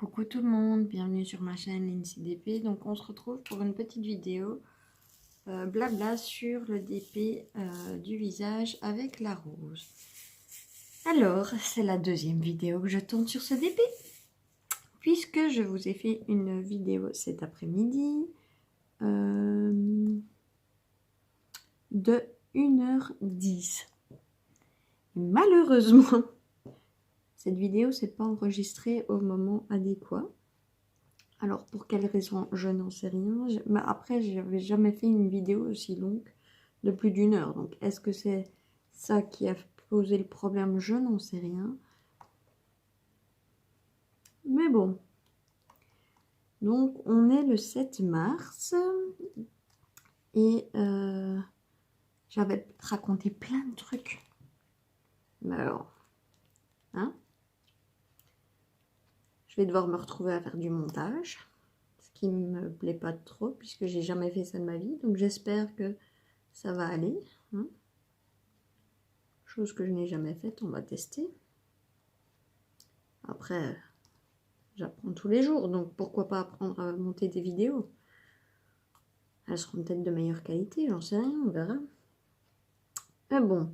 Coucou tout le monde, bienvenue sur ma chaîne Lindsay DP. Donc on se retrouve pour une petite vidéo blabla sur le DP du visage avec la rose. Alors, c'est la deuxième vidéo que je tourne sur ce DP, puisque je vous ai fait une vidéo cet après-midi de 1h10. Malheureusement, cette vidéo s'est pas enregistrée au moment adéquat. Alors, pour quelle raison, je n'en sais rien. Mais après, je n'avais jamais fait une vidéo aussi longue de plus d'une heure. Donc, est-ce que c'est ça qui a posé le problème? Je n'en sais rien. Mais bon. Donc, on est le 7 mars. Et j'avais raconté plein de trucs. Mais alors, hein? Je vais devoir me retrouver à faire du montage. Ce qui me plaît pas trop, puisque j'ai jamais fait ça de ma vie. Donc, j'espère que ça va aller. Hein? Chose que je n'ai jamais faite, on va tester. Après, j'apprends tous les jours, donc pourquoi pas apprendre à monter des vidéos? Elles seront peut-être de meilleure qualité, j'en sais rien, on verra. Mais bon.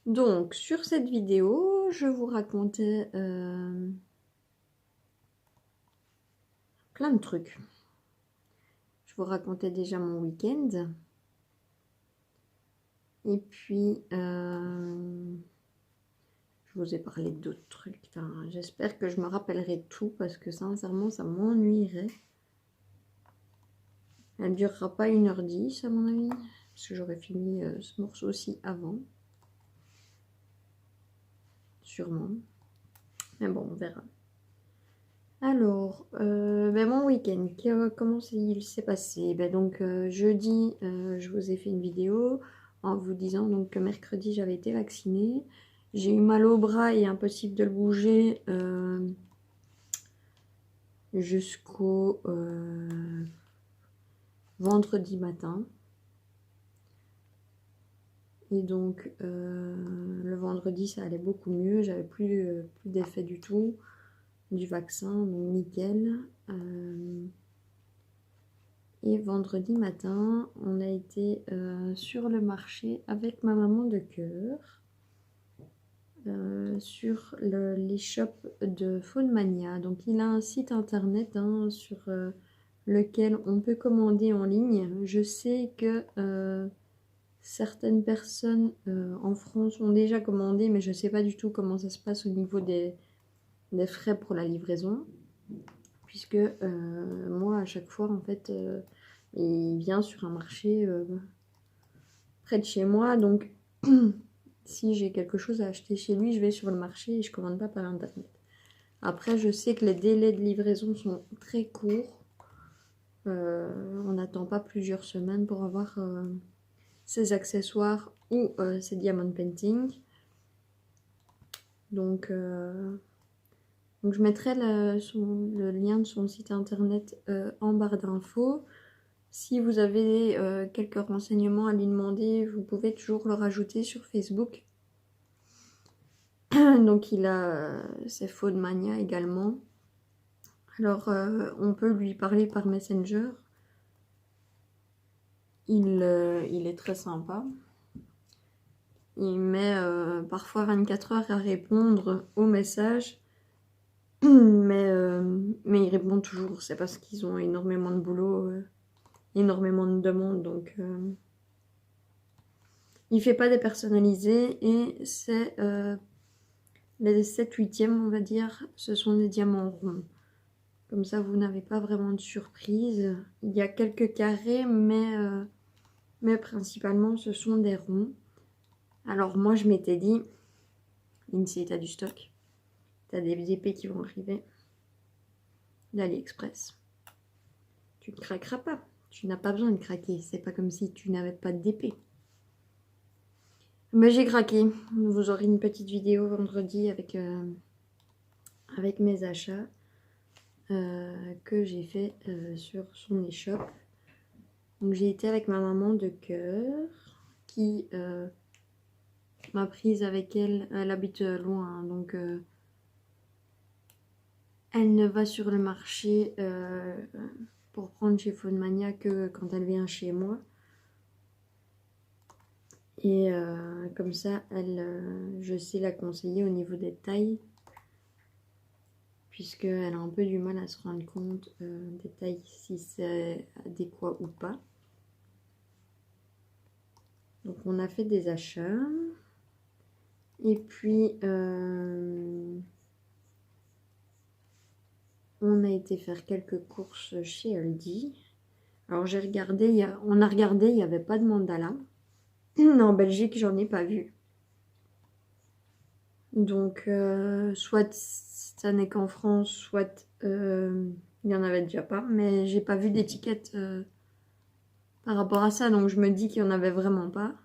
Donc, sur cette vidéo, je vous racontais plein de trucs. Je vous racontais déjà mon week-end. Et puis, je vous ai parlé d'autres trucs. Enfin, j'espère que je me rappellerai tout, parce que sincèrement, ça m'ennuierait. Elle ne durera pas 1h10 à mon avis, parce que j'aurais fini ce morceau-ci avant. Sûrement. Mais bon, on verra. Alors, mon week-end, comment il s'est passé? Donc, jeudi, je vous ai fait une vidéo en vous disant donc, que mercredi, j'avais été vaccinée. J'ai eu mal au bras et impossible de le bouger jusqu'au vendredi matin. Et donc, le vendredi, ça allait beaucoup mieux. J'avais plus d'effet du tout du vaccin, donc nickel. Et vendredi matin, on a été sur le marché avec ma maman de cœur sur l'e-shop de Phonemania. Donc, il a un site internet sur lequel on peut commander en ligne. Je sais que certaines personnes en France ont déjà commandé, mais je ne sais pas du tout comment ça se passe au niveau des frais pour la livraison. Puisque moi, à chaque fois, en fait, il vient sur un marché près de chez moi. Donc, si j'ai quelque chose à acheter chez lui, je vais sur le marché et je ne commande pas par internet. Après, je sais que les délais de livraison sont très courts. On n'attend pas plusieurs semaines pour avoir ces accessoires ou ces diamond painting. Donc je mettrai le lien de son site internet en barre d'infos. Si vous avez quelques renseignements à lui demander, vous pouvez toujours le rajouter sur Facebook. Donc il a ses Phonemania également. Alors on peut lui parler par Messenger. Il est très sympa. Il met parfois 24 heures à répondre aux messages. Mais il répond toujours. C'est parce qu'ils ont énormément de boulot, énormément de demandes. Donc il fait pas des personnalisés. Et c'est les 7/8e, on va dire, ce sont des diamants ronds. Comme ça, vous n'avez pas vraiment de surprise. Il y a quelques carrés, mais principalement, ce sont des ronds. Alors, moi, je m'étais dit, Lindsay, t'as du stock. T'as des DP qui vont arriver d'AliExpress. Tu ne craqueras pas. Tu n'as pas besoin de craquer. C'est pas comme si tu n'avais pas de DP. Mais j'ai craqué. Vous aurez une petite vidéo vendredi avec mes achats que j'ai fait sur son e-shop. Donc j'ai été avec ma maman de cœur qui m'a prise avec elle. Elle habite loin, donc Elle ne va sur le marché pour prendre chez Faunmania que quand elle vient chez moi. Et comme ça, je sais la conseiller au niveau des tailles. Puisqu'elle a un peu du mal à se rendre compte des tailles, si c'est adéquat ou pas. Donc on a fait des achats. Et puis on a été faire quelques courses chez Aldi. Alors j'ai regardé, on a regardé, il n'y avait pas de mandala. En Belgique, j'en ai pas vu. Donc soit ça n'est qu'en France, soit il y en avait déjà pas. Mais j'ai pas vu d'étiquette par rapport à ça. Donc je me dis qu'il n'y en avait vraiment pas.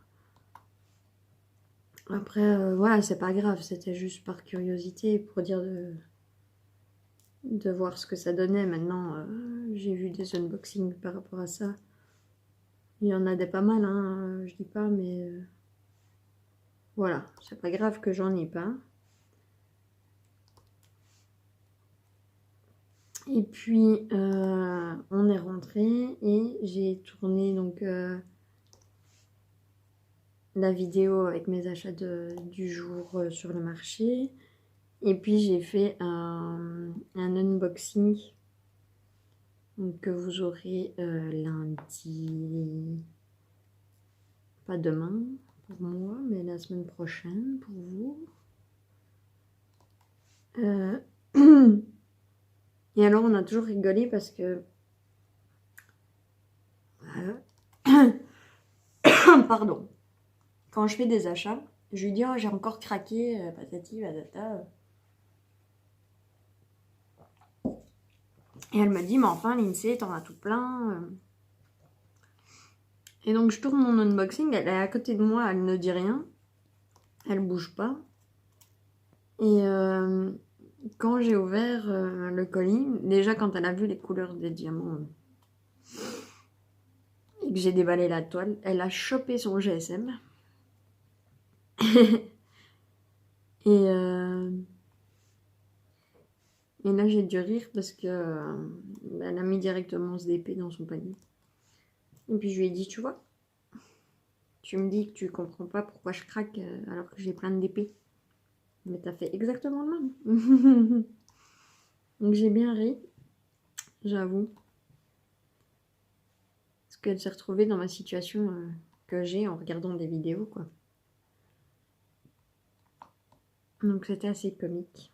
Après, voilà, c'est pas grave. C'était juste par curiosité pour dire de voir ce que ça donnait. Maintenant, j'ai vu des unboxings par rapport à ça. Il y en a des pas mal, hein, je dis pas, mais voilà, c'est pas grave que j'en ai pas. Et puis, on est rentré et j'ai tourné donc la vidéo avec mes achats du jour sur le marché. Et puis, j'ai fait un unboxing donc, que vous aurez lundi, pas demain pour moi, mais la semaine prochaine pour vous. Et alors, on a toujours rigolé parce que... Pardon. Quand je fais des achats, je lui dis « Oh, j'ai encore craqué, patati, patata. » Et elle me dit « Mais enfin, Lindsay, t'en as tout plein. » Et donc, je tourne mon unboxing. Elle est à côté de moi, elle ne dit rien. Elle bouge pas. Et quand j'ai ouvert le colis, déjà quand elle a vu les couleurs des diamants et que j'ai déballé la toile, elle a chopé son GSM. Et là, j'ai dû rire parce que elle a mis directement ce DP dans son panier. Et puis, je lui ai dit, tu vois, tu me dis que tu comprends pas pourquoi je craque alors que j'ai plein de DP. Mais t'as fait exactement le même. Donc, j'ai bien ri, j'avoue. Parce qu'elle s'est retrouvée dans ma situation que j'ai en regardant des vidéos, quoi. Donc, c'était assez comique.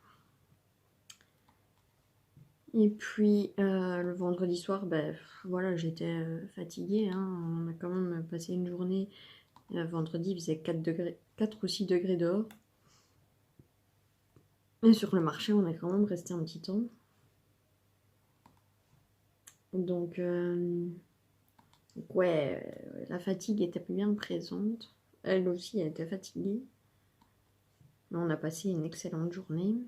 Et puis, le vendredi soir, ben, voilà, j'étais fatiguée. Hein. On a quand même passé une journée. Vendredi, il faisait 4 ou 6 degrés dehors. Et sur le marché, on est quand même resté un petit temps. Donc ouais, la fatigue était bien présente. Elle aussi, elle était fatiguée. Mais on a passé une excellente journée.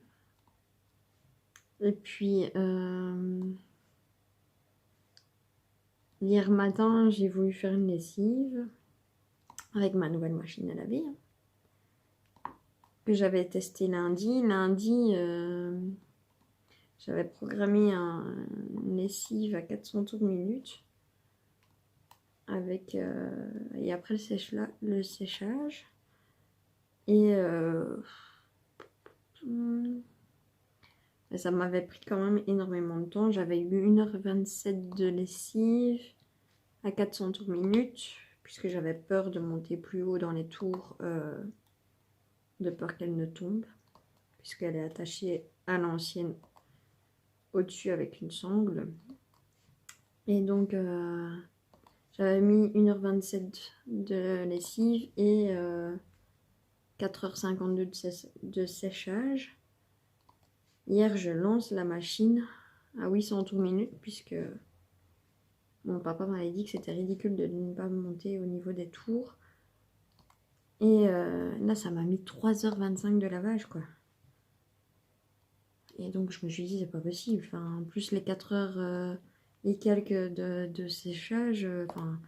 Et puis, hier matin, j'ai voulu faire une lessive avec ma nouvelle machine à laver. Que j'avais testé lundi. Lundi, j'avais programmé une lessive à 400 tours minute. Avec, et après le séchage. Et ça m'avait pris quand même énormément de temps. J'avais eu 1h27 de lessive à 400 tours minute, puisque j'avais peur de monter plus haut dans les tours, de peur qu'elle ne tombe, puisqu'elle est attachée à l'ancienne au-dessus avec une sangle. Et donc, j'avais mis 1h27 de lessive et 4h52 de séchage. Hier, je lance la machine à 800 tours minute puisque mon papa m'avait dit que c'était ridicule de ne pas monter au niveau des tours. Et là, ça m'a mis 3h25 de lavage, quoi. Et donc, je me suis dit, c'est pas possible. Enfin, en plus, les 4h et quelques de séchage, enfin,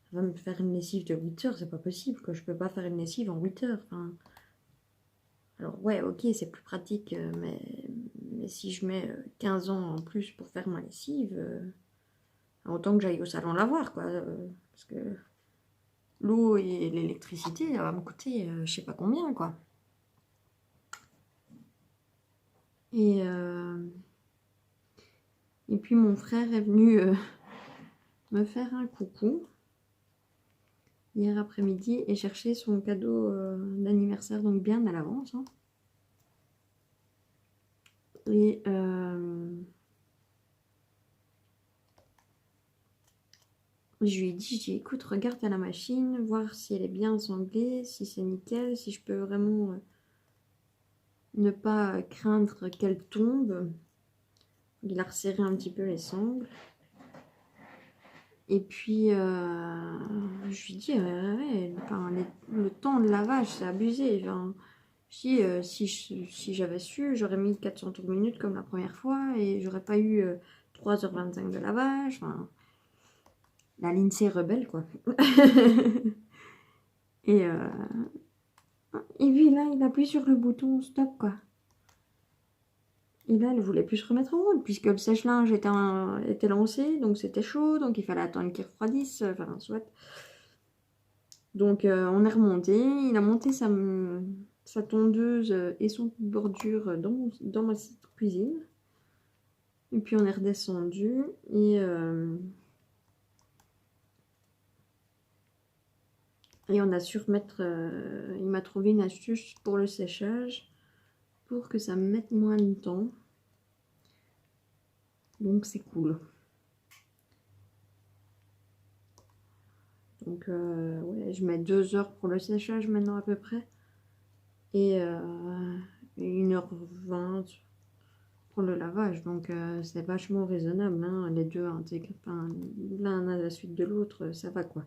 ça va me faire une lessive de 8h, c'est pas possible, quoi. Je peux pas faire une lessive en 8h. Enfin, Alors ouais, ok, c'est plus pratique, mais si je mets 15 ans en plus pour faire ma lessive, autant que j'aille au salon la voir, quoi. Parce que l'eau et l'électricité, ça va me coûter je sais pas combien, quoi. Et, et puis mon frère est venu me faire un coucou hier après-midi et chercher son cadeau d'anniversaire, donc bien à l'avance. Hein. Et je lui ai dit, écoute, regarde à la machine, voir si elle est bien assemblée, si c'est nickel, si je peux vraiment ne pas craindre qu'elle tombe. Il a resserré un petit peu les sangles. Et puis, je lui ai dit, ouais, enfin, le temps de lavage, c'est abusé. Enfin, je dis, si j'avais su, j'aurais mis 400 tours minutes comme la première fois et j'aurais pas eu 3h25 de lavage. Enfin, la Lindsay rebelle, quoi. et, et puis là, il appuie sur le bouton stop, quoi. Et là, elle voulait plus se remettre en route, puisque le sèche-linge était lancé, donc c'était chaud, donc il fallait attendre qu'il refroidisse, enfin, soit. Donc on est remonté, il a monté sa tondeuse et son bordure dans ma cuisine. Et puis on est redescendu, et on a su remettre, il m'a trouvé une astuce pour le séchage, pour que ça me mette moins de temps. Donc c'est cool. Donc ouais, je mets 2 heures pour le séchage maintenant à peu près. Et 1h20 pour le lavage. Donc c'est vachement raisonnable. Hein, les deux intégrés, enfin, l'un à la suite de l'autre, ça va quoi.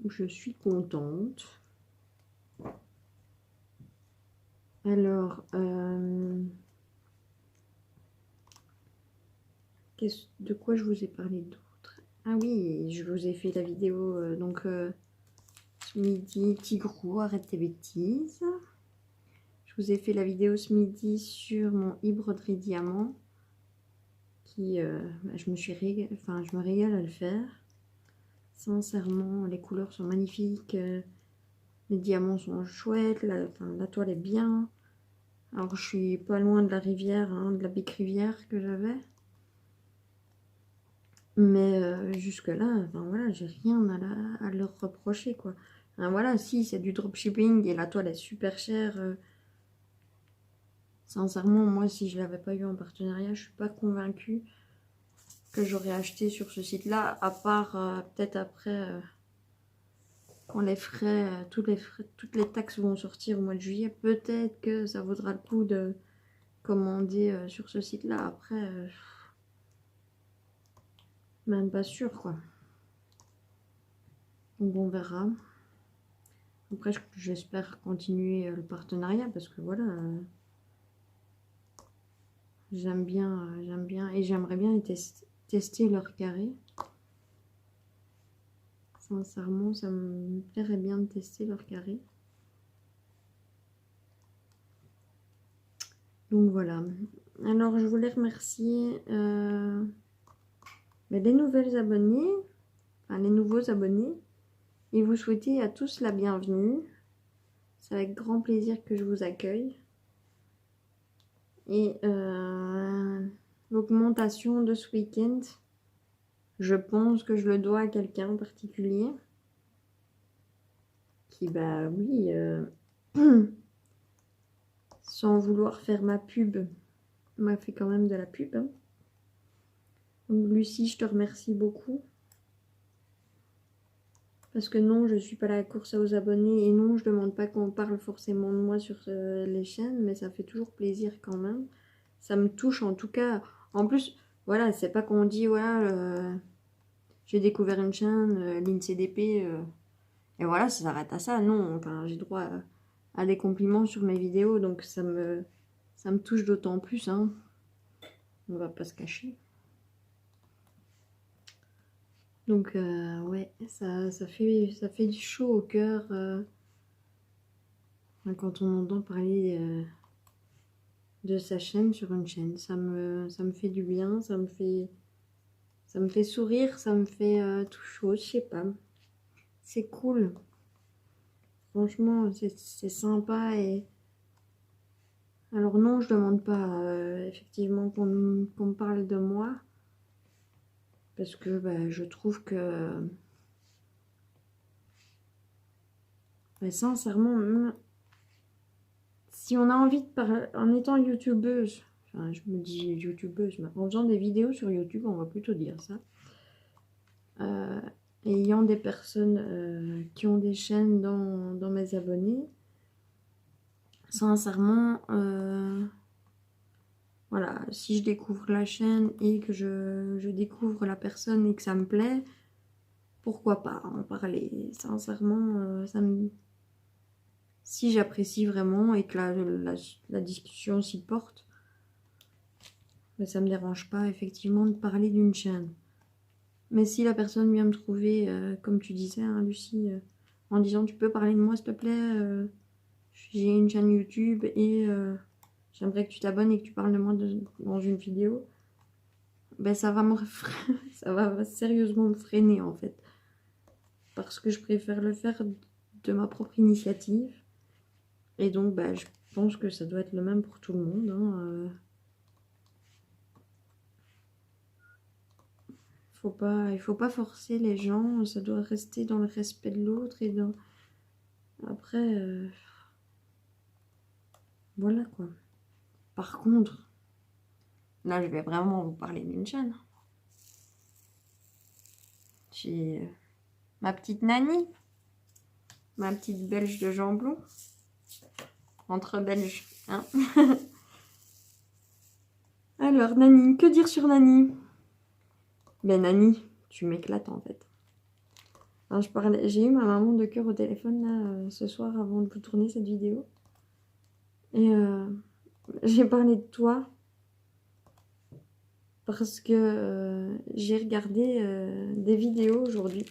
Je suis contente. Alors, de quoi je vous ai parlé d'autre? Ah oui, je vous ai fait la vidéo ce midi, Tigrou, arrête tes bêtises. Je vous ai fait la vidéo ce midi sur mon e-broderie diamant qui, je me régale à le faire. Sincèrement, les couleurs sont magnifiques, les diamants sont chouettes, la toile est bien. Alors je suis pas loin de la rivière, hein, de la Bic Rivière que j'avais. Mais jusque-là, enfin, voilà, j'ai rien à leur reprocher, quoi. Enfin, voilà, si, c'est du dropshipping et la toile est super chère. Sincèrement, moi, si je l'avais pas eu en partenariat, je suis pas convaincue que j'aurais acheté sur ce site-là, à part peut-être après, quand les frais, toutes les taxes vont sortir au mois de juillet, peut-être que ça vaudra le coup de commander sur ce site-là. Après, même pas sûr, quoi. Donc on verra. Après, j'espère continuer le partenariat parce que voilà, j'aime bien et j'aimerais bien tester leur carré. Sincèrement, ça me plairait bien de tester leur carré. Donc voilà. Alors, je voulais remercier les nouvelles abonnées, enfin les nouveaux abonnés, et vous souhaiter à tous la bienvenue. C'est avec grand plaisir que je vous accueille. Et l'augmentation de ce week-end, je pense que je le dois à quelqu'un en particulier. Qui, bah oui, sans vouloir faire ma pub, m'a fait quand même de la pub. Hein. Donc Lucie, je te remercie beaucoup. Parce que non, je ne suis pas la course aux abonnés. Et non, je ne demande pas qu'on parle forcément de moi sur les chaînes. Mais ça fait toujours plaisir quand même. Ça me touche en tout cas. En plus, voilà, c'est pas qu'on dit, voilà, j'ai découvert une chaîne, l'INCDP. Et voilà, ça s'arrête à ça. Non, enfin, j'ai droit à des compliments sur mes vidéos. Donc ça me touche d'autant plus. Hein. On va pas se cacher. Donc ouais, ça fait du chaud au cœur quand on entend parler de sa chaîne sur une chaîne. Ça me fait du bien, ça me fait sourire, ça me fait tout chaud, je sais pas. C'est cool. Franchement, c'est sympa. Et alors non, je demande pas effectivement qu'on me parle de moi. Parce que bah, je trouve que bah, sincèrement, même si on a envie de parler en étant youtubeuse, enfin je me dis youtubeuse, mais en faisant des vidéos sur YouTube, on va plutôt dire ça. Euh, ayant des personnes qui ont des chaînes dans mes abonnés, sincèrement, voilà, si je découvre la chaîne et que je découvre la personne et que ça me plaît, pourquoi pas en parler. Sincèrement, si j'apprécie vraiment et que la discussion s'y porte, ben, ça me dérange pas effectivement de parler d'une chaîne. Mais si la personne vient me trouver, comme tu disais, hein, Lucie, en disant tu peux parler de moi s'il te plaît, j'ai une chaîne YouTube et j'aimerais que tu t'abonnes et que tu parles de moi dans une vidéo, ben ça va ça va sérieusement me freiner en fait. Parce que je préfère le faire de ma propre initiative. Et donc ben, je pense que ça doit être le même pour tout le monde. Hein, il faut pas forcer les gens, ça doit rester dans le respect de l'autre et dans... Après, voilà quoi. Par contre, là je vais vraiment vous parler d'une chaîne. J'ai ma petite Nani, ma petite belge de jambon, entre belges, hein. Alors Nani, que dire sur Nani? Ben Nani, tu m'éclates en fait. J'ai eu ma maman de cœur au téléphone là, ce soir avant de vous tourner cette vidéo. Et j'ai parlé de toi parce que j'ai regardé des vidéos aujourd'hui.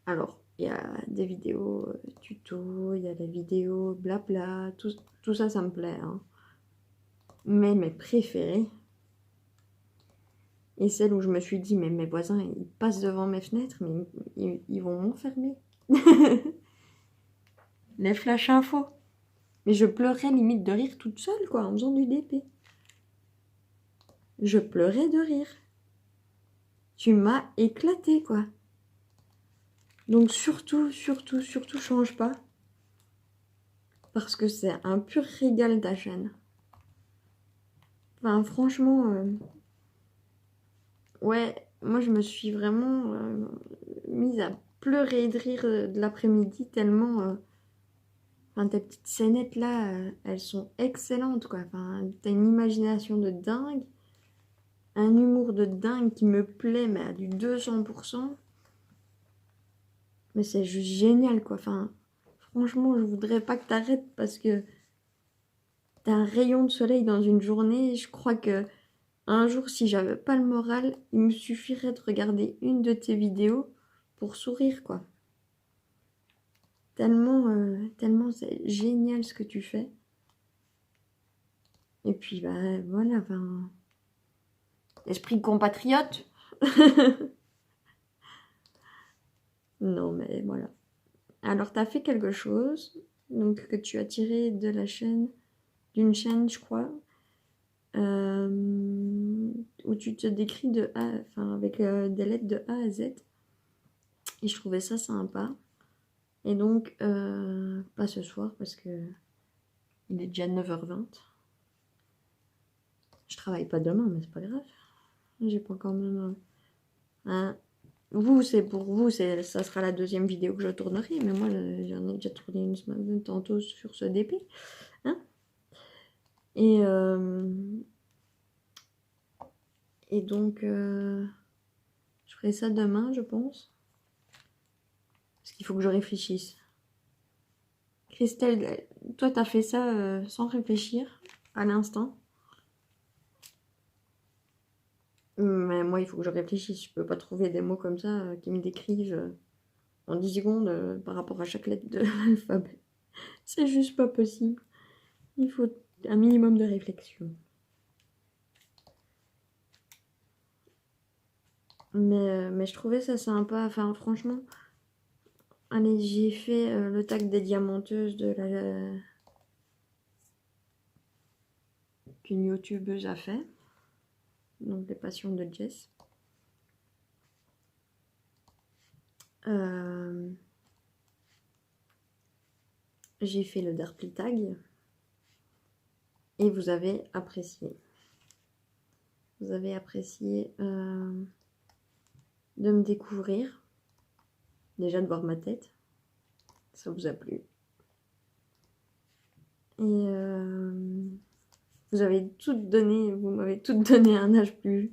Alors, il y a des vidéos tuto, il y a des vidéos blabla, tout ça, ça me plaît. Hein. Mais mes préférées, et celles où je me suis dit, mais mes voisins, ils passent devant mes fenêtres, mais ils vont m'enfermer. Les flash infos. Mais je pleurais limite de rire toute seule, quoi, en faisant du DP. Je pleurais de rire. Tu m'as éclaté, quoi. Donc surtout, change pas. Parce que c'est un pur régal ta chaîne. Enfin, franchement, ouais, moi je me suis vraiment mise à pleurer de rire de l'après-midi tellement... Enfin, tes petites scénettes là, elles sont excellentes, quoi. Enfin, t'as une imagination de dingue. Un humour de dingue qui me plaît, mais à du 200%. Mais c'est juste génial, quoi. Enfin, franchement, je voudrais pas que t'arrêtes parce que t'as un rayon de soleil dans une journée. Je crois que un jour, si j'avais pas le moral, il me suffirait de regarder une de tes vidéos pour sourire, quoi. Tellement c'est génial ce que tu fais. Et puis, bah voilà, enfin... Esprit compatriote. Non, mais voilà. Alors, tu as fait quelque chose, donc que tu as tiré de la chaîne, d'une chaîne, je crois, où tu te décris de A, enfin, avec des lettres de A à Z. Et je trouvais ça sympa. Et donc, pas ce soir, parce que il est déjà 9h20. Je travaille pas demain, mais c'est pas grave. J'ai pas quand même... Hein. Vous, c'est pour vous, ça sera la deuxième vidéo que je tournerai, mais moi, j'en ai déjà tourné une semaine tantôt sur ce DP. Hein, et donc, je ferai ça demain, je pense. Parce qu'il faut que je réfléchisse. Christelle, toi, t'as fait ça sans réfléchir, à l'instant. Mais moi, il faut que je réfléchisse. Je peux pas trouver des mots comme ça qui me décrivent en 10 secondes par rapport à chaque lettre de l'alphabet. C'est juste pas possible. Il faut un minimum de réflexion. Mais je trouvais ça sympa. Enfin, franchement, allez, j'ai fait le tag des diamanteuses de la qu'une youtubeuse a fait. Donc, les passions de Jess. J'ai fait le Darply Tag. Et vous avez apprécié. Vous avez apprécié de me découvrir. Déjà de voir ma tête. Ça vous a plu. Et vous avez toutes donné, vous m'avez toutes donné un âge plus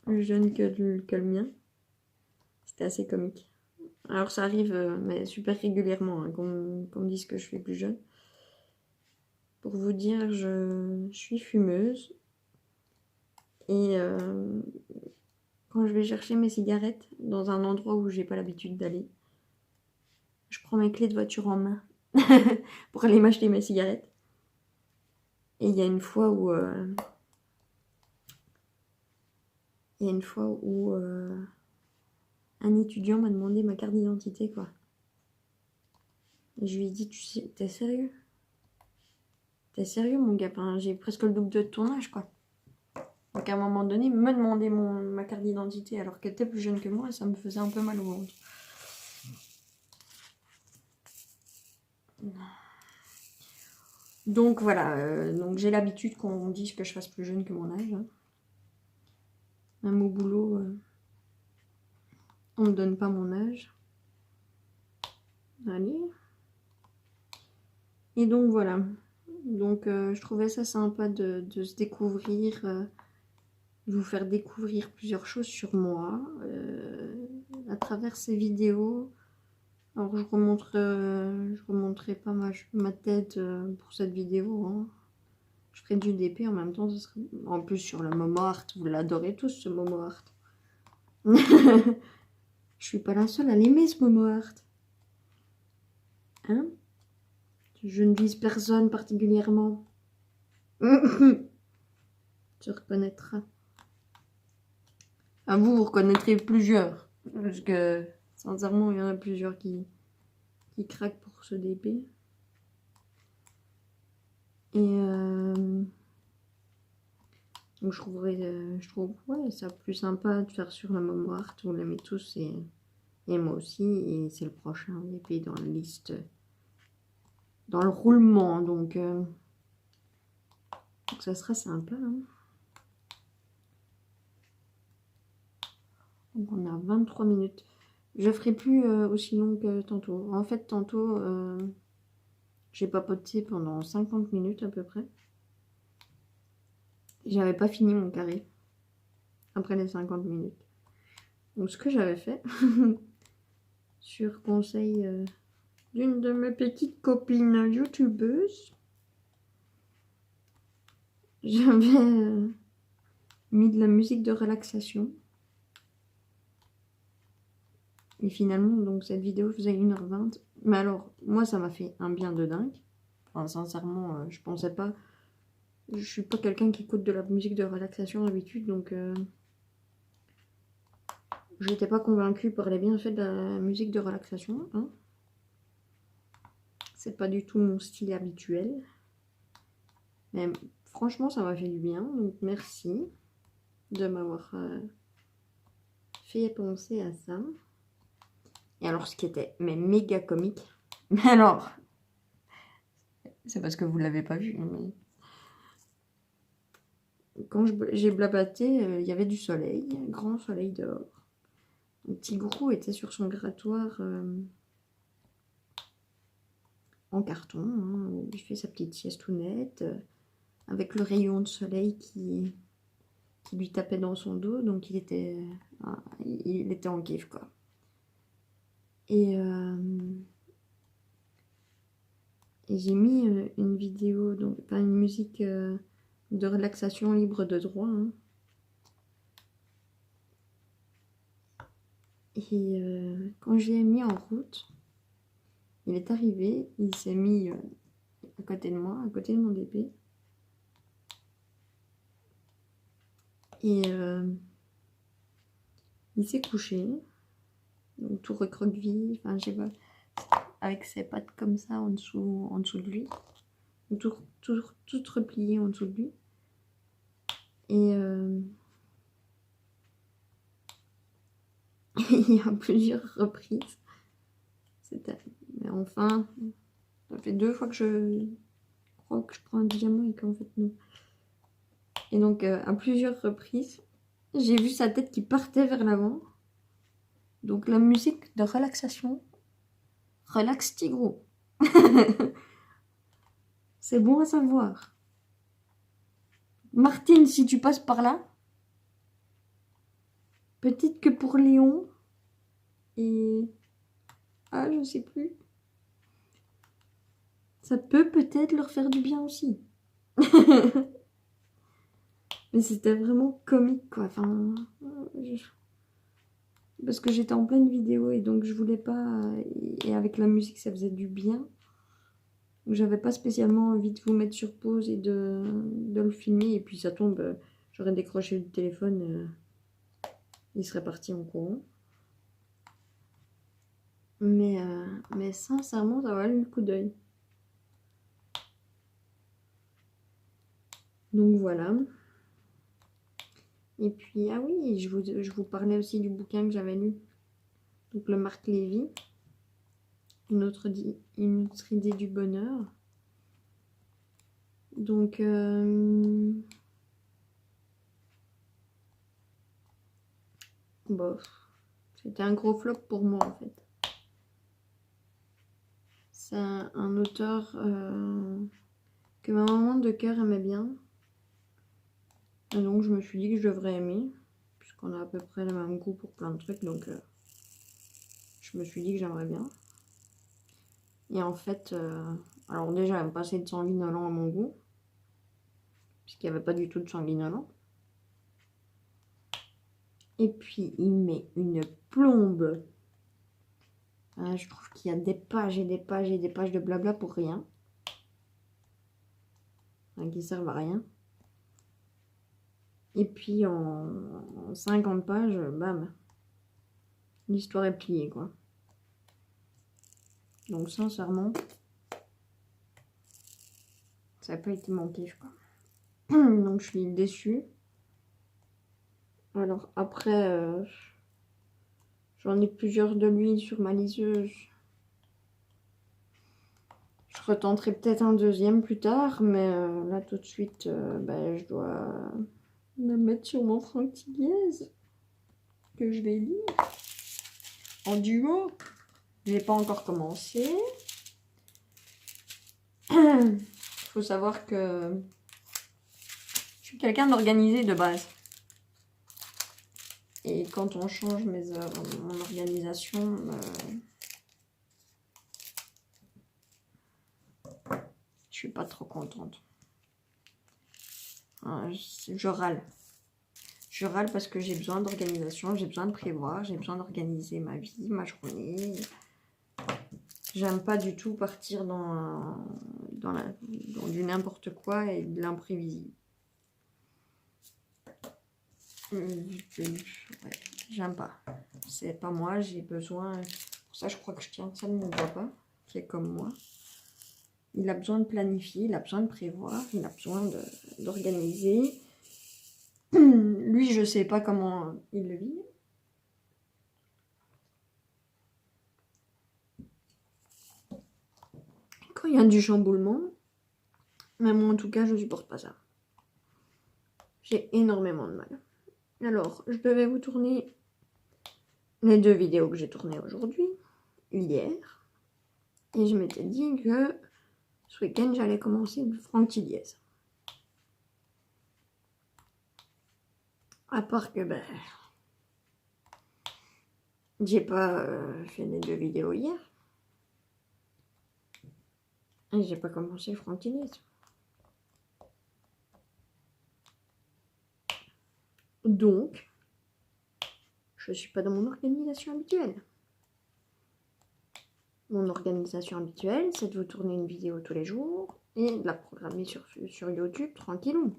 jeune que le mien. C'était assez comique. Alors ça arrive, mais super régulièrement, hein, qu'on me dise que je suis plus jeune. Pour vous dire, je suis fumeuse. Et quand je vais chercher mes cigarettes dans un endroit où j'ai pas l'habitude d'aller, je prends mes clés de voiture en main pour aller m'acheter mes cigarettes. Et il y a une fois où un étudiant m'a demandé ma carte d'identité, quoi. Et je lui ai dit, tu sais, t'es sérieux? T'es sérieux, mon gars? Enfin, j'ai presque le double de ton âge, quoi. Donc à un moment donné, me demander ma carte d'identité alors qu'elle était plus jeune que moi, ça me faisait un peu mal au ventre. Donc voilà, donc j'ai l'habitude qu'on dise que je fasse plus jeune que mon âge. Hein. Même au boulot, on me donne pas mon âge. Allez. Et donc voilà. Donc je trouvais ça sympa de se découvrir, de vous faire découvrir plusieurs choses sur moi à travers ces vidéos. Alors je remonterai pas ma tête pour cette vidéo. Hein. Je ferai du DP en même temps. Ce serait... En plus sur le Momo Art, vous l'adorez tous ce Momo Art. Je suis pas la seule à l'aimer ce Momo Art. Hein? Je ne vise personne particulièrement. Tu reconnaîtras. À vous, vous reconnaîtrez plusieurs. Parce que, sincèrement, il y en a plusieurs qui craquent pour ce DP. Et donc je trouve ouais, ça plus sympa de faire sur la Momo Art. Vous l'aimez tous et moi aussi. Et c'est le prochain DP dans la liste. Dans le roulement. Donc ça sera sympa. Hein. Donc on a 23 minutes. Je ferai plus aussi long que tantôt. En fait, tantôt, j'ai papoté pendant 50 minutes à peu près. J'avais pas fini mon carré après les 50 minutes. Donc ce que j'avais fait, sur conseil d'une de mes petites copines youtubeuses, j'avais mis de la musique de relaxation. Et finalement, donc cette vidéo faisait 1h20. Mais alors, moi, ça m'a fait un bien de dingue. Enfin, sincèrement, je pensais pas. Je suis pas quelqu'un qui écoute de la musique de relaxation d'habitude, donc j'étais pas convaincue par les bienfaits de la musique de relaxation. Hein. C'est pas du tout mon style habituel. Mais franchement, ça m'a fait du bien. Donc merci de m'avoir fait penser à ça. Et alors, ce qui était mais méga comique. Mais alors, c'est parce que vous l'avez pas vu. Mais... Quand j'ai blabaté, il y avait du soleil, grand soleil dehors. Le petit Grou était sur son grattoir en carton, hein, où il fait sa petite sieste tout nette, avec le rayon de soleil qui lui tapait dans son dos, donc il était en kiff, quoi. Et j'ai mis une vidéo, donc pas une musique de relaxation libre de droit, hein. Et quand je l'ai mis en route, il est arrivé, il s'est mis à côté de moi, à côté de mon DP. Et il s'est couché, donc tout recroquevillé, enfin je sais pas, avec ses pattes comme ça en dessous de lui, tout replié en dessous de lui. Et il y a plusieurs reprises, mais enfin, ça fait 2 fois que je crois que je prends un diamant et qu'en fait non. Et donc à plusieurs reprises, j'ai vu sa tête qui partait vers l'avant. Donc la musique de relaxation relaxe Tigrou. C'est bon à savoir. Martine, si tu passes par là, petite que pour Léon. Et ah, je sais plus. Ça peut peut-être leur faire du bien aussi. Mais c'était vraiment comique, quoi. Enfin, parce que j'étais en pleine vidéo et donc je voulais pas. Et avec la musique, ça faisait du bien. J'avais pas spécialement envie de vous mettre sur pause et de le filmer. Et puis ça tombe, j'aurais décroché le téléphone, il serait parti en courant. Mais sincèrement, ça valait le coup d'œil. Donc voilà. Et puis, ah oui, je vous parlais aussi du bouquin que j'avais lu. Donc le Marc Lévy. Une autre idée du bonheur. Donc, bof. C'était un gros flop pour moi en fait. C'est un auteur que ma maman de cœur aimait bien. Et donc je me suis dit que je devrais aimer. Puisqu'on a à peu près le même goût pour plein de trucs. Donc je me suis dit que j'aimerais bien. Et en fait, alors déjà elle me passait de sanguinolent à mon goût. Puisqu'il n'y avait pas du tout de sanguinolent. Et puis il met une plombe. Je trouve qu'il y a des pages et des pages et des pages de blabla pour rien. Qui servent à rien. Et puis en 50 pages, bam, l'histoire est pliée, quoi. Donc sincèrement, ça n'a pas été manqué, je crois. Donc je suis déçue. Alors après, j'en ai plusieurs de lui sur ma liseuse. Je retenterai peut-être un deuxième plus tard, mais là tout de suite, je dois me mettre sur mon Franck Thiliez que je vais lire en duo. Je n'ai pas encore commencé. Il faut savoir que je suis quelqu'un d'organisé de base. Et quand on change mon organisation, je suis pas trop contente. Je râle. Je râle parce que j'ai besoin d'organisation, j'ai besoin de prévoir, j'ai besoin d'organiser ma vie, ma journée. J'aime pas du tout partir dans du n'importe quoi et de l'imprévisible. J'aime pas. C'est pas moi, j'ai besoin. Pour ça, je crois que je tiens ça de mon papa, qui est comme moi. Il a besoin de planifier, il a besoin de prévoir, il a besoin d'organiser. Lui, je sais pas comment il le vit. Quand il y a du chamboulement, mais moi en tout cas, je supporte pas ça. J'ai énormément de mal. Alors, je devais vous tourner les 2 vidéos que j'ai tournées aujourd'hui, hier. Et je m'étais dit que ce week-end, j'allais commencer le Franck Thiliez. À part que, j'ai pas fait les 2 vidéos hier. Et j'ai pas commencé le Franck Thiliez. Donc, je ne suis pas dans mon organisation habituelle. Mon organisation habituelle, c'est de vous tourner une vidéo tous les jours et de la programmer sur YouTube tranquillou.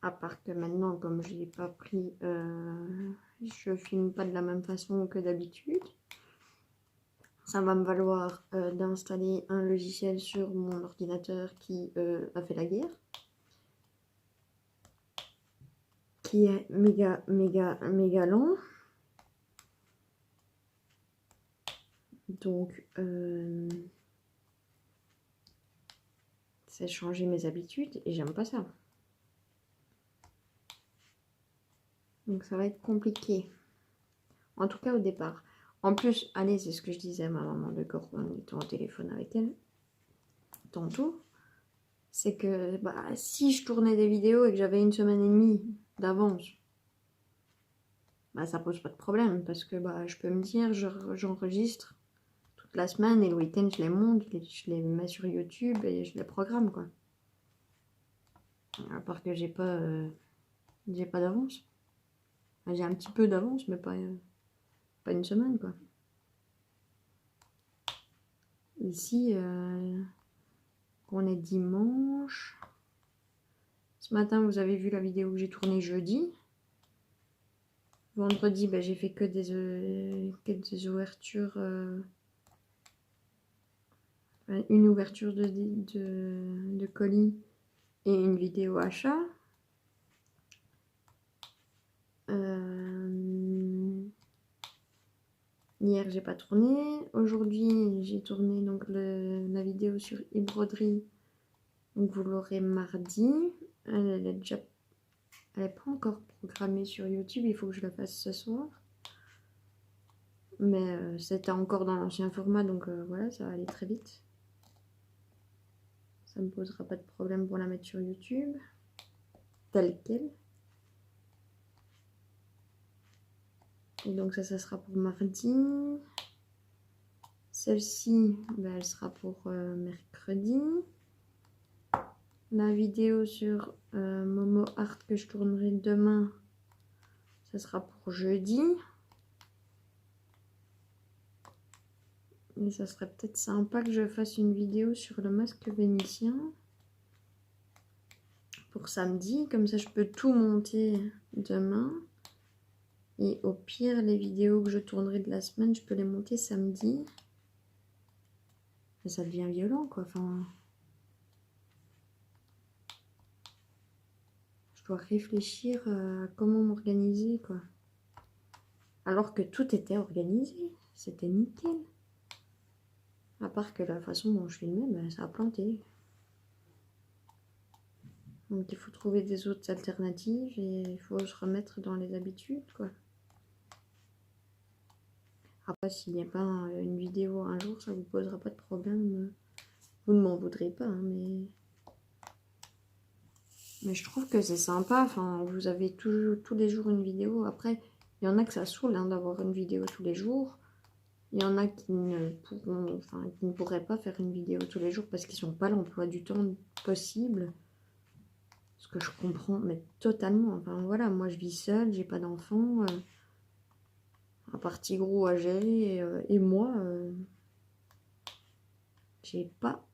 À part que maintenant, comme je n'ai pas pris, je filme pas de la même façon que d'habitude. Ça va me valoir d'installer un logiciel sur mon ordinateur qui a fait la guerre. Qui est méga lent. Donc, c'est changer mes habitudes et j'aime pas ça. Donc, ça va être compliqué. En tout cas, au départ. En plus, allez, c'est ce que je disais à ma maman de corps en étant au téléphone avec elle tantôt. C'est que bah, si je tournais des vidéos et que j'avais 1 semaine et demie d'avance, bah, ça pose pas de problème parce que bah, je peux me dire, j'enregistre toute la semaine et le week-end je les monte, je les mets sur YouTube et je les programme quoi. À part que j'ai pas d'avance. Enfin, j'ai un petit peu d'avance mais pas 1 semaine quoi. Ici, on est dimanche. Ce matin, vous avez vu la vidéo que j'ai tournée jeudi. Vendredi, bah, j'ai fait que des ouvertures. Une ouverture de colis et une vidéo achat. Hier, j'ai pas tourné. Aujourd'hui, j'ai tourné donc la vidéo sur e-broderie. Donc, vous l'aurez mardi. Elle n'est pas encore programmée sur YouTube. Il faut que je la fasse ce soir. Mais c'était encore dans l'ancien format. Donc, voilà, ça va aller très vite. Ça me posera pas de problème pour la mettre sur YouTube. Telle quelle. Et donc, ça sera pour mardi. Celle-ci, ben, elle sera pour mercredi. La vidéo sur Momo Art que je tournerai demain, ça sera pour jeudi. Et ça serait peut-être sympa que je fasse une vidéo sur le masque vénitien pour samedi. Comme ça, je peux tout monter demain. Et au pire, les vidéos que je tournerai de la semaine, je peux les monter samedi. Mais ça devient violent, quoi. Enfin, je dois réfléchir à comment m'organiser, quoi. Alors que tout était organisé. C'était nickel. À part que la façon dont je filmais, ben, ça a planté. Donc il faut trouver des autres alternatives et il faut se remettre dans les habitudes, quoi. Après, s'il n'y a pas une vidéo un jour, ça vous posera pas de problème. Vous ne m'en voudrez pas, hein, mais je trouve que c'est sympa. Enfin, vous avez tous les jours une vidéo. Après, il y en a que ça saoule hein, d'avoir une vidéo tous les jours. Il y en a qui ne pourraient pas faire une vidéo tous les jours parce qu'ils n'ont pas l'emploi du temps possible. Ce que je comprends, mais totalement. Enfin voilà, moi je vis seule, j'ai pas d'enfant, un parti gros à gérer, et moi, j'ai pas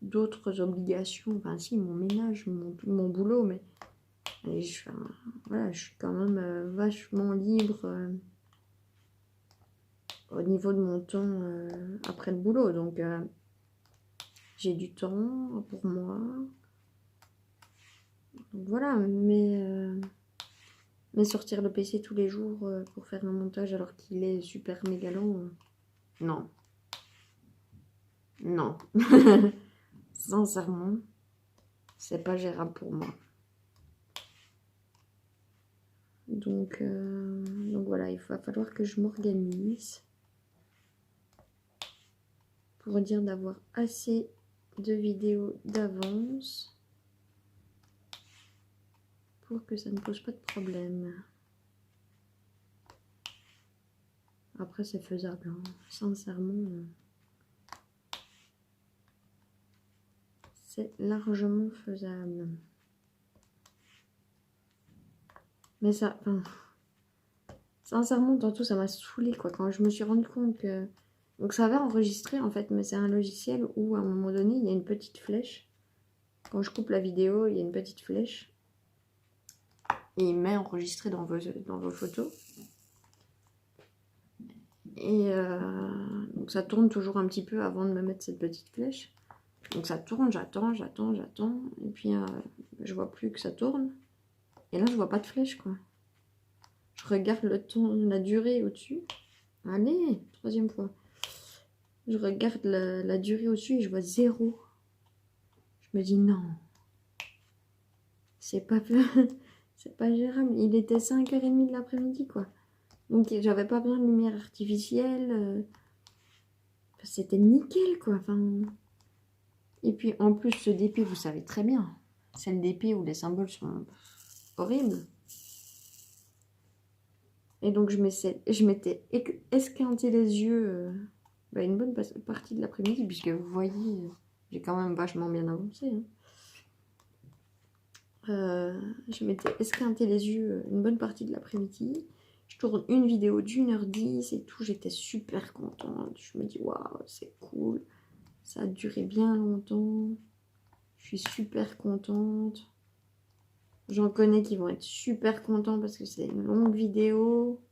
d'autres obligations. Enfin si, mon ménage, mon boulot, mais allez, voilà, je suis quand même vachement libre au niveau de mon temps après le boulot. Donc j'ai du temps pour moi. Donc voilà, mais sortir le PC tous les jours pour faire un montage alors qu'il est super méga long, non. Non. Sincèrement, c'est pas gérable pour moi. Donc voilà, il va falloir que je m'organise pour dire d'avoir assez de vidéos d'avance pour que ça ne pose pas de problème. Après, c'est faisable, hein. Sincèrement, c'est largement faisable. Mais ça, enfin, Sincèrement, tantôt, ça m'a saoulé quoi. Quand je me suis rendu compte que... Donc ça avait enregistré en fait, mais c'est un logiciel où à un moment donné, il y a une petite flèche. Quand je coupe la vidéo, il y a une petite flèche. Et il met enregistré dans vos photos. Et donc ça tourne toujours un petit peu avant de me mettre cette petite flèche. Donc ça tourne, j'attends. Et puis je vois plus que ça tourne. Et là, je vois pas de flèche quoi. Je regarde le temps, la durée au-dessus. Allez, troisième fois. Je regarde la durée au-dessus et je vois 0. Je me dis non. C'est pas c'est pas gérable. Il était 5h30 de l'après-midi quoi. Donc j'avais pas besoin de lumière artificielle. C'était nickel quoi. Enfin... Et puis en plus ce DP, vous savez très bien. C'est le DP où les symboles sont horribles. Et donc je m'étais esquinté les yeux une bonne partie de l'après-midi, puisque vous voyez, j'ai quand même vachement bien avancé. Hein. Je m'étais esquinté les yeux une bonne partie de l'après-midi. Je tourne une vidéo d'1h10 et tout, j'étais super contente. Je me dis, waouh, c'est cool. Ça a duré bien longtemps. Je suis super contente. J'en connais qui vont être super contents parce que c'est une longue vidéo.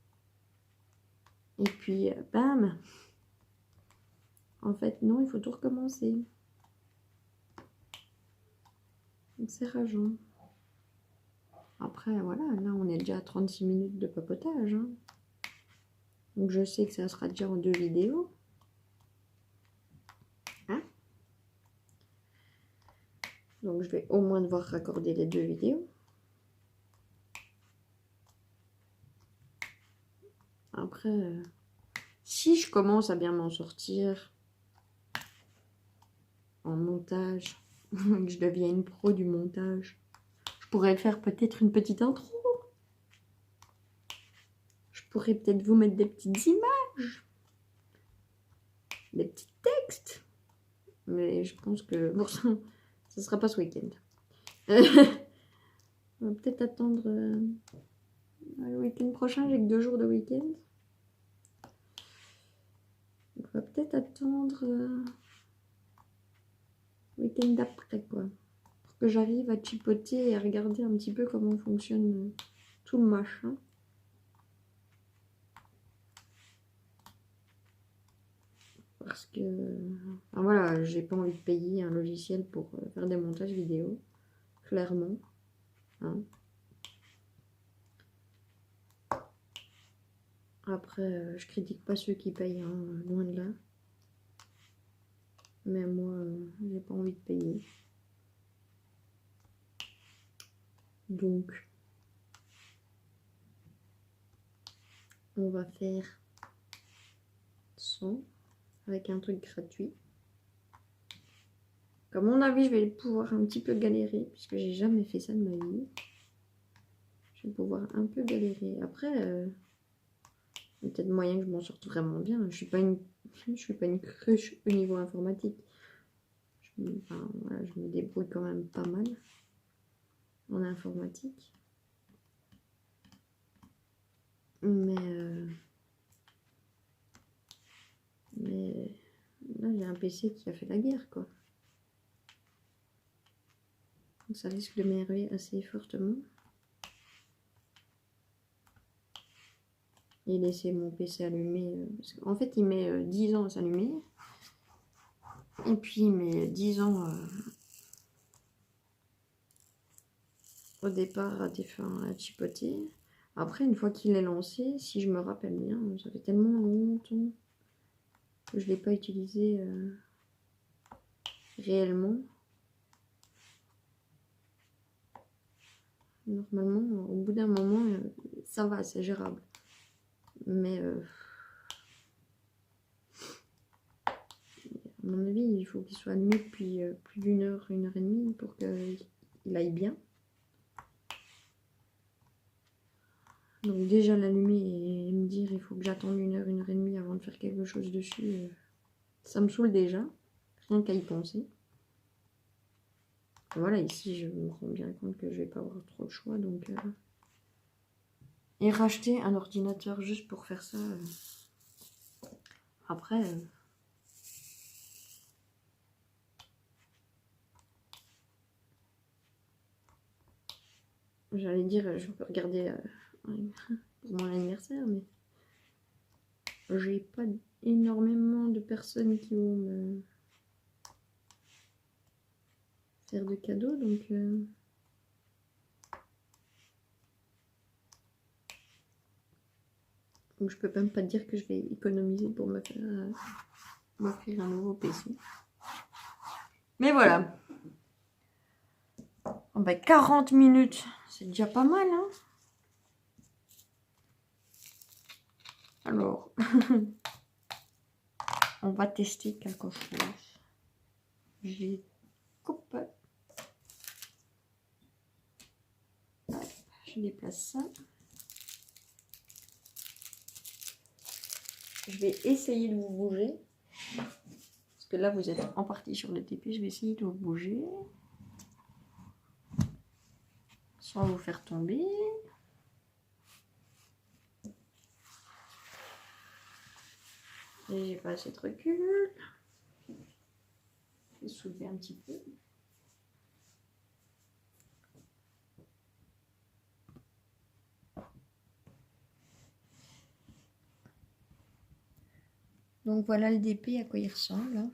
Et puis, bam. En fait, non, il faut tout recommencer. C'est rageant. Après, voilà, là, on est déjà à 36 minutes de papotage. Hein. Donc, je sais que ça sera déjà en 2 vidéos. Hein? Donc, je vais au moins devoir raccorder les 2 vidéos. Après, si je commence à bien m'en sortir en montage, que je devienne pro du montage, je pourrais faire peut-être une petite intro. Je pourrais peut-être vous mettre des petites images, des petits textes. Mais je pense que pour ça, ne sera pas ce week-end. On va peut-être attendre le week-end prochain. J'ai que 2 jours de week-end. On va peut-être attendre le week-end d'après, quoi. Pour que j'arrive à chipoter et à regarder un petit peu comment fonctionne tout le machin. Parce que, enfin, voilà, j'ai pas envie de payer un logiciel pour faire des montages vidéo, clairement. Hein. Après, je critique pas ceux qui payent, hein, loin de là. Mais moi, j'ai pas envie de payer. Donc, on va faire 100 avec un truc gratuit. Comme mon avis, je vais pouvoir un petit peu galérer, puisque j'ai jamais fait ça de ma vie. Je vais pouvoir un peu galérer. Après, il y a peut-être moyen que je m'en sorte vraiment bien. Je suis pas une cruche au niveau informatique. Enfin, voilà, je me débrouille quand même pas mal en informatique. Mais là, j'ai un PC qui a fait la guerre, quoi. Donc ça risque de m'énerver assez fortement. Et laisser mon PC allumé. Parce qu'en fait, il met 10 ans à s'allumer. Et puis, il met 10 ans au départ à chipoter. Après, une fois qu'il est lancé, si je me rappelle bien, ça fait tellement longtemps que je ne l'ai pas utilisé réellement. Normalement, au bout d'un moment, ça va, c'est gérable. Mais à mon avis, il faut qu'il soit allumé depuis plus d'une heure, 1h30 pour qu'il aille bien. Donc déjà l'allumer et me dire il faut que j'attende 1 heure, 1h30 avant de faire quelque chose dessus, ça me saoule déjà, rien qu'à y penser. Voilà, ici je me rends bien compte que je vais pas avoir trop de choix, donc et racheter un ordinateur juste pour faire ça. Après, j'allais dire, je peux regarder pour mon anniversaire, mais j'ai pas énormément de personnes qui vont me faire de cadeaux, donc je peux même pas dire que je vais économiser pour me faire m'offrir un nouveau PC. Mais voilà. Oh bah 40 minutes, c'est déjà pas mal, hein. Alors, on va tester quelque chose. Je coupe. Je déplace ça. Je vais essayer de vous bouger. Parce que là, vous êtes en partie sur le TP. Je vais essayer de vous bouger. Sans vous faire tomber. Et j'ai pas assez de recul. Je vais soulever un petit peu. Donc voilà le DP à quoi il ressemble. Hein.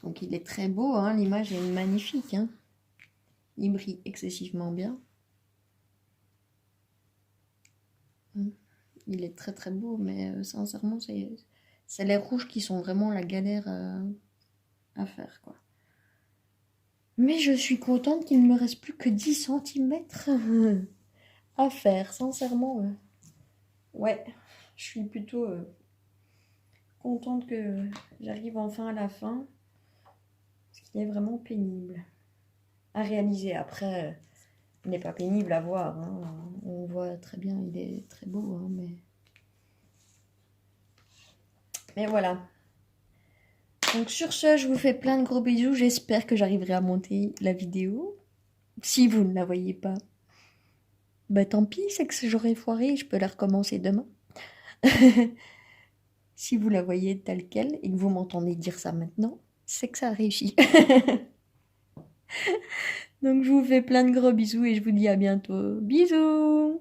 Donc il est très beau, hein, l'image est magnifique. Hein. Il brille excessivement bien. Il est très très beau, mais sincèrement, c'est les rouges qui sont vraiment la galère à faire, quoi. Mais je suis contente qu'il ne me reste plus que 10 cm à faire, sincèrement. Ouais, je suis plutôt contente que j'arrive enfin à la fin. Ce qui est vraiment pénible à réaliser. Après, il n'est pas pénible à voir. Hein. On voit très bien, il est très beau. Hein, mais voilà. Donc sur ce, je vous fais plein de gros bisous. J'espère que j'arriverai à monter la vidéo. Si vous ne la voyez pas, bah tant pis, c'est que j'aurai foiré. Je peux la recommencer demain. Si vous la voyez telle qu'elle et que vous m'entendez dire ça maintenant, c'est que ça a réussi. Donc je vous fais plein de gros bisous et je vous dis à bientôt. Bisous!